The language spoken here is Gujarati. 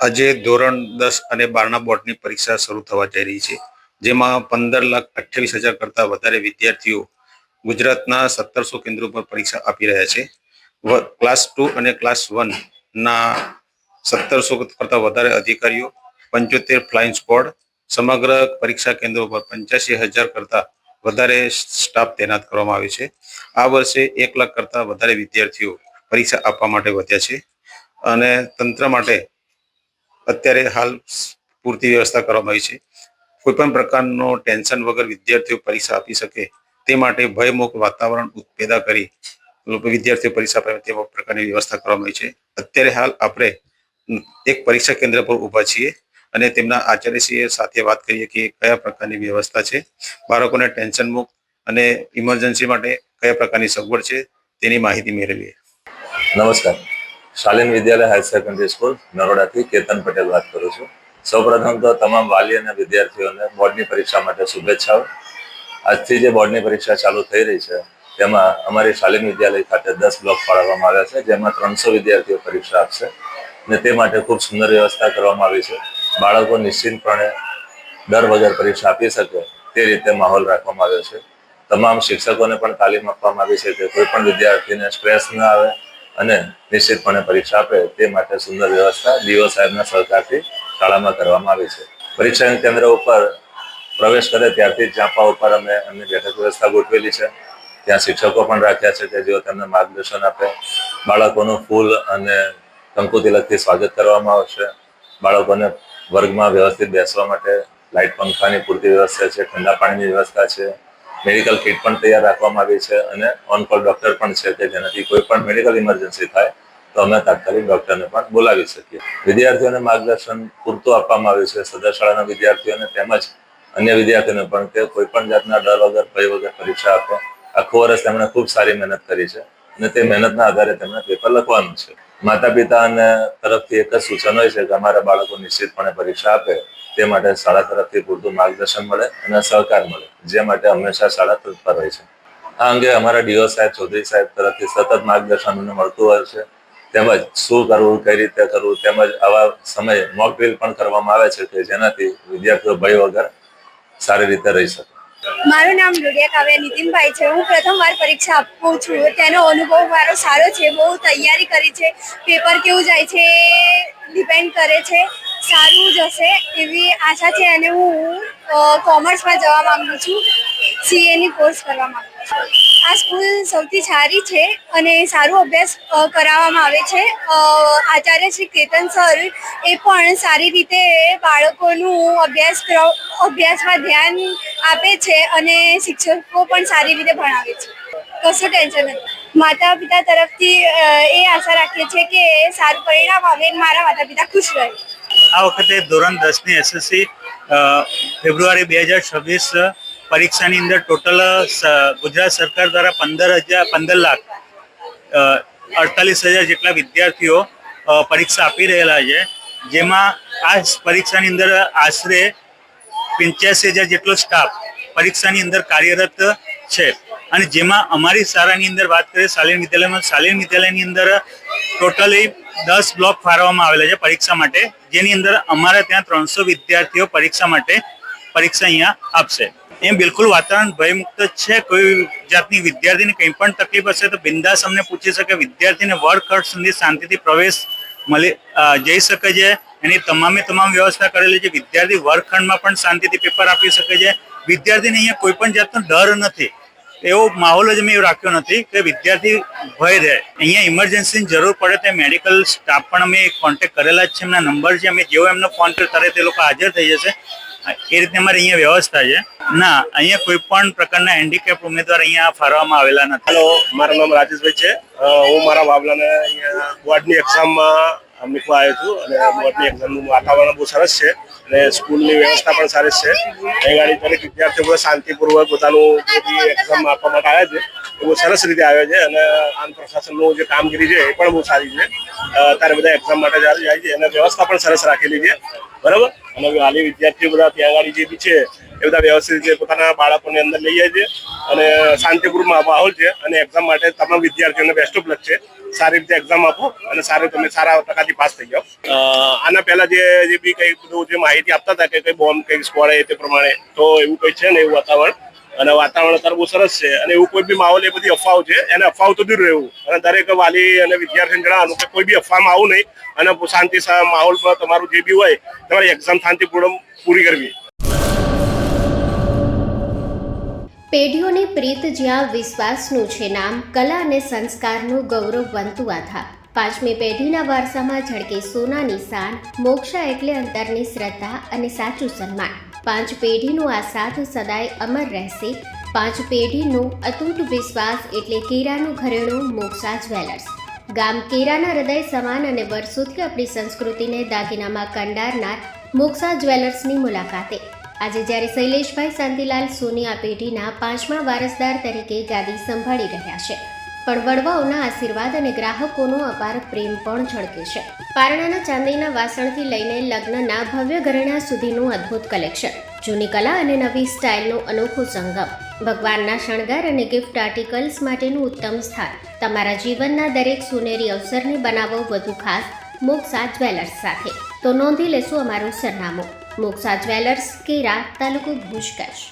આજે ધોરણ 10 અને 12ના બોર્ડની પરીક્ષા શરૂ થવા જઈ રહી છે, જેમાં 15,28,000 કરતાં વધારે વિદ્યાર્થીઓ ગુજરાતના 1700 કેન્દ્રો પર પરીક્ષા આપી રહ્યા છે. ક્લાસ 2 અને ક્લાસ 1ના 1700 કરતાં વધારે અધિકારીઓ, 75 ફ્લાઇંગ સ્ક્વોડ, સમગ્ર પરીક્ષા કેન્દ્રો પર 85,000 કરતાં વધારે સ્ટાફ તૈનાત કરવામાં આવ્યો છે. આ વર્ષે 1 લાખ કરતાં વધારે વિદ્યાર્થીઓ પરીક્ષા આપવા માટે વધ્યા છે અને તંત્ર માટે અત્યારે હાલ પૂરતી વ્યવસ્થા કરવામાં આવી છે. કોઈ પણ પ્રકારનો ટેન્શન વગર વિદ્યાર્થીઓ પરીક્ષા આપી શકે તે માટે ભયમુક્ત વાતાવરણ પેદા કરી વિદ્યાર્થીઓ પરીક્ષા આપે તે પ્રકારની વ્યવસ્થા કરવામાં આવી છે. અત્યારે હાલ આપણે એક પરીક્ષા કેન્દ્ર પર ઊભા છીએ અને તેમના આચાર્યશ્રીએ સાથે વાત કરીએ કે કયા પ્રકારની વ્યવસ્થા છે, બાળકોને ટેન્શન મુક્ત અને ઇમરજન્સી માટે કયા પ્રકારની સગવડ છે તેની માહિતી મેળવીએ. નમસ્કાર, Shalin Vidyalaya higher secondary school નરોડાથી કેતન પટેલ વાત કરું છું. સૌપ્રથમ તો તમામ વાલી અને વિદ્યાર્થીઓને બોર્ડની પરીક્ષા માટે શુભેચ્છાઓ. આજથી જે બોર્ડની પરીક્ષા ચાલુ થઈ રહી છે તેમાં અમારી શાલીન વિદ્યાલય ખાતે 10 બ્લોક ફાળવવામાં આવ્યા છે, જેમાં 300 વિદ્યાર્થીઓ પરીક્ષા આપશે અને તે માટે ખૂબ સુંદર વ્યવસ્થા કરવામાં આવી છે. બાળકો નિશ્ચિંતપણે ડર વગર પરીક્ષા આપી શકે તે રીતે માહોલ રાખવામાં આવ્યો છે. તમામ શિક્ષકોને પણ તાલીમ આપવામાં આવી છે કે કોઈ પણ વિદ્યાર્થીને સ્ટ્રેસ ન આવે અને નિશ્ચિતપણે પરીક્ષા આપે તે માટે સુંદર વ્યવસ્થા ડીઓ સાહેબના સહકારથી શાળામાં કરવામાં આવી છે. પરીક્ષા કેન્દ્ર ઉપર પ્રવેશ કરે ત્યારથી ચાંપા ઉપર અમે એમની બેઠક વ્યવસ્થા ગોઠવેલી છે. ત્યાં શિક્ષકો પણ રાખ્યા છે કે જેઓ તેમને માર્ગદર્શન આપે. બાળકોનું ફૂલ અને કંકુ તિલકથી સ્વાગત કરવામાં આવશે. બાળકોને વર્ગમાં વ્યવસ્થિત બેસવા માટે લાઇટ પંખાની પૂરતી વ્યવસ્થા છે, ઠંડા પાણીની વ્યવસ્થા છે, મેડિકલ કિટ પણ તૈયાર રાખવામાં આવી છે અને ઓન કોલ ડૉક્ટર પણ છે કે જેનાથી કોઈ પણ મેડિકલ ઇમરજન્સી થાય તો અમે તાત્કાલિક ડૉક્ટરને પણ બોલાવી શકીએ. વિદ્યાર્થીઓને માર્ગદર્શન પૂરતું આપવામાં આવ્યું છે સદર શાળાના વિદ્યાર્થીઓને તેમજ અન્ય વિદ્યાર્થીઓને પણ કે કોઈ પણ જાતના ડર વગર ભય વગર પરીક્ષા આપે. આખું વર્ષ તેમણે ખૂબ સારી મહેનત કરી છે અને તે મહેનતના આધારે તેમણે પેપર લખવાનું છે. માતા પિતાને તરફથી એક જ સૂચન હોય છે કે અમારા બાળકો નિશ્ચિતપણે પરીક્ષા આપે તે માટે શાળા તરફથી પૂરતું માર્ગદર્શન મળે અને સહકાર મળે, જે માટે હંમેશા શાળા તત્પર હોય છે. આ અંગે અમારા ડીઓ સાહેબ, ચૌધરી સાહેબ તરફથી સતત માર્ગદર્શન મળતું હોય છે. તેમજ શું કરવું, કઈ રીતે કરવું, તેમજ આવા સમયે મોક ડ્રીલ પણ કરવામાં આવે છે કે જેનાથી વિદ્યાર્થીઓ ભય વગર સારી રીતે રહી શકે. મારું નામ લુડિયા કાવ્યા નીતિનભાઈ છે. હું પ્રથમવાર પરીક્ષા આપું છું. તેનો અનુભવ મારો સારો છે. બહુ તૈયારી કરી છે. પેપર કેવું જાય છે ડિપેન્ડ કરે છે. સારું જશે એવી આશા છે અને હું કોમર્સમાં જવા માંગુ છું. સીએની કોર્સ કરવા માંગુ છું. આ સ્કૂલ સૌથી સારી છે અને સારો અભ્યાસ કરાવવામાં આવે છે. આચાર્ય શ્રી કેતન સર એ પણ સારી રીતે બાળકોનું અભ્યાસમાં ધ્યાન આપે છે અને શિક્ષકો પણ સારી રીતે ભણાવે છે. કશું ટેન્શન નથી. માતા પિતા તરફથી એ આશા રાખીએ છીએ કે સારું પરિણામ આવે, મારા માતા પિતા ખુશ રહે. આ વખતે ધોરણ 10ની એસએસસી ફેબ્રુઆરી 2026 પરીક્ષાની અંદર ટોટલ ગુજરાત સરકાર દ્વારા 15,48,000 જેટલા વિદ્યાર્થીઓ પરીક્ષા આપી રહેલા છે, જેમાં આ પરીક્ષાની અંદર આશરે 85,000 જેટલો સ્ટાફ પરીક્ષાની અંદર કાર્યરત છે. અને જેમાં અમારી શાળાની અંદર વાત કરીએ શાલીન વિદ્યાલયની અંદર ટોટલી 10 બ્લોક ફાળવવામાં આવેલા છે પરીક્ષા માટે, જેની અંદર અમારા ત્યાં 300 વિદ્યાર્થીઓ પરીક્ષા અહીંયા આપશે. એમ બિલકુલ વાતાવરણ ભયમુક્ત છે. કોઈ જાતની વિદ્યાર્થીને કંઈ પણ તકલીફ હશે તો બિંદાસ અમને પૂછી શકે. વિદ્યાર્થીને વર્ગખંડ સુધી શાંતિથી પ્રવેશ જઈ શકે છે. એની તમામ વ્યવસ્થા કરેલી છે. વિદ્યાર્થી વર્ગખંડમાં પણ શાંતિથી પેપર આપી શકે છે. વિદ્યાર્થીને અહીંયા કોઈ પણ જાતનો ડર નથી. એવો માહોલ જ મેં રાખ્યો નથી કે વિદ્યાર્થી ભય રહે. અહીંયા ઇમરજન્સીની જરૂર પડે તો મેડિકલ સ્ટાફ પણ અમે કોન્ટેક્ટ કરેલા જ છે. એમના નંબર છે. અમે જેવો એમનો ફોન કરે તે લોકો હાજર થઈ જશે. એ રીતે અમારી અહીંયા વ્યવસ્થા છે. ના, અહીંયા કોઈ પણ પ્રકારના હેન્ડીકેપ ઉમેદવાર અહીંયા ફાળવવામાં આવેલા નથી. હેલો, મારું નામ રાજેશભાઈ છે. હું મારા બાબલાને અહીંયા બોર્ડની એક્ઝામમાં મૂકવા આવ્યો છું અને બોર્ડની એક્ઝામનું વાતાવરણ બહુ સરસ છે અને સ્કૂલની વ્યવસ્થા પણ સરસ છે. અહીં આગળ દરેક વિદ્યાર્થીઓ બધા શાંતિપૂર્વક પોતાનું જે બી એક્ઝામ આપવા માટે આવ્યા છે એ બહુ સરસ રીતે આવ્યા છે અને આમ પ્રશાસનનું જે કામગીરી છે એ પણ બહુ સારી છે. અત્યારે બધા એક્ઝામ માટે જાય છે અને વ્યવસ્થા પણ સરસ રાખેલી છે. બરાબર. અને વાલી વિદ્યાર્થીઓ બધા ત્યાં આગળ જે બી છે એ બધા વ્યવસ્થિત રીતે પોતાના બાળકોને અંદર લઈ જાય છે અને શાંતિપૂર્ણ માહોલ છે અને એક્ઝામ માટે તમામ વિદ્યાર્થીઓને બેસ્ટ ઓફ લક છે. સારી રીતે એક્ઝામ આપો અને તમે સારા ટકાથી પાસ થઈ જાઓ. આના પહેલા જે બી કંઈ બધું જે માહિતી આપતા હતા કે કંઈ બોમ્બ કંઈ સ્કોડ તે પ્રમાણે તો એવું કંઈ છે ને એવું વાતાવરણ અત્યારે બહુ સરસ છે અને એવું કોઈ બી માહોલ એ બધી અફવાઓ છે એને અફવાઓ તો દૂર રહેવું અને દરેક વાલી અને વિદ્યાર્થીને જણાવવાનું કે કોઈ બી અફવામાં આવું નહીં અને શાંતિ માહોલમાં તમારું જે બી હોય તમારી એક્ઝામ શાંતિપૂર્ણ પૂરી કરવી. પેઢીઓની પ્રીત જ્યાં વિશ્વાસનું છે નામ, કલા અને સંસ્કારનું ગૌરવવંતું આધાર. 5મી પેઢીના વારસામાં ઝળકે સોનાની શાન, મોક્ષા એટલે અંતરની શ્રદ્ધા અને સાચું સન્માન. 5 પેઢીનું આ સાથ સદાય અમર રહેશે. 5 પેઢીનું અતૂટ વિશ્વાસ એટલે કેરાનું ઘરેણું મોક્ષા જ્વેલર્સ. ગામ કેરાના હૃદય સમાન અને વર્ષોથી આપણી સંસ્કૃતિને દાગીનામાં કંડારનાર મોક્ષા જ્વેલર્સની મુલાકાતે આજે જ્યારે શૈલેષભાઈ શાંતિલાલ સોની આ પેઢીના 5મા વારસદાર તરીકે ગાદી સંભાળી રહ્યા છે, પણ વડવાઓના આશીર્વાદ અને ગ્રાહકોનો અપાર પ્રેમ પણ ઝળકે છે. પારણાના ચાંદીના વાસણથી લઈને લગ્નના ભવ્ય ઘરેણા સુધીનું અદ્ભુત કલેક્શન, જૂની કલા અને નવી સ્ટાઇલનો અનોખો સંગમ, ભગવાનના શણગાર અને ગિફ્ટ આર્ટિકલ્સ માટેનું ઉત્તમ સ્થાન. તમારા જીવનના દરેક સોનેરી અવસરને બનાવો વધુ ખાસ મોક્ષા જ્વેલર્સ સાથે. તો નોંધી લેશો અમારું સરનામું: મોક્ષા જ્વેલર્સ, કેરા, તાલુકો ભુજ, કચ્છ.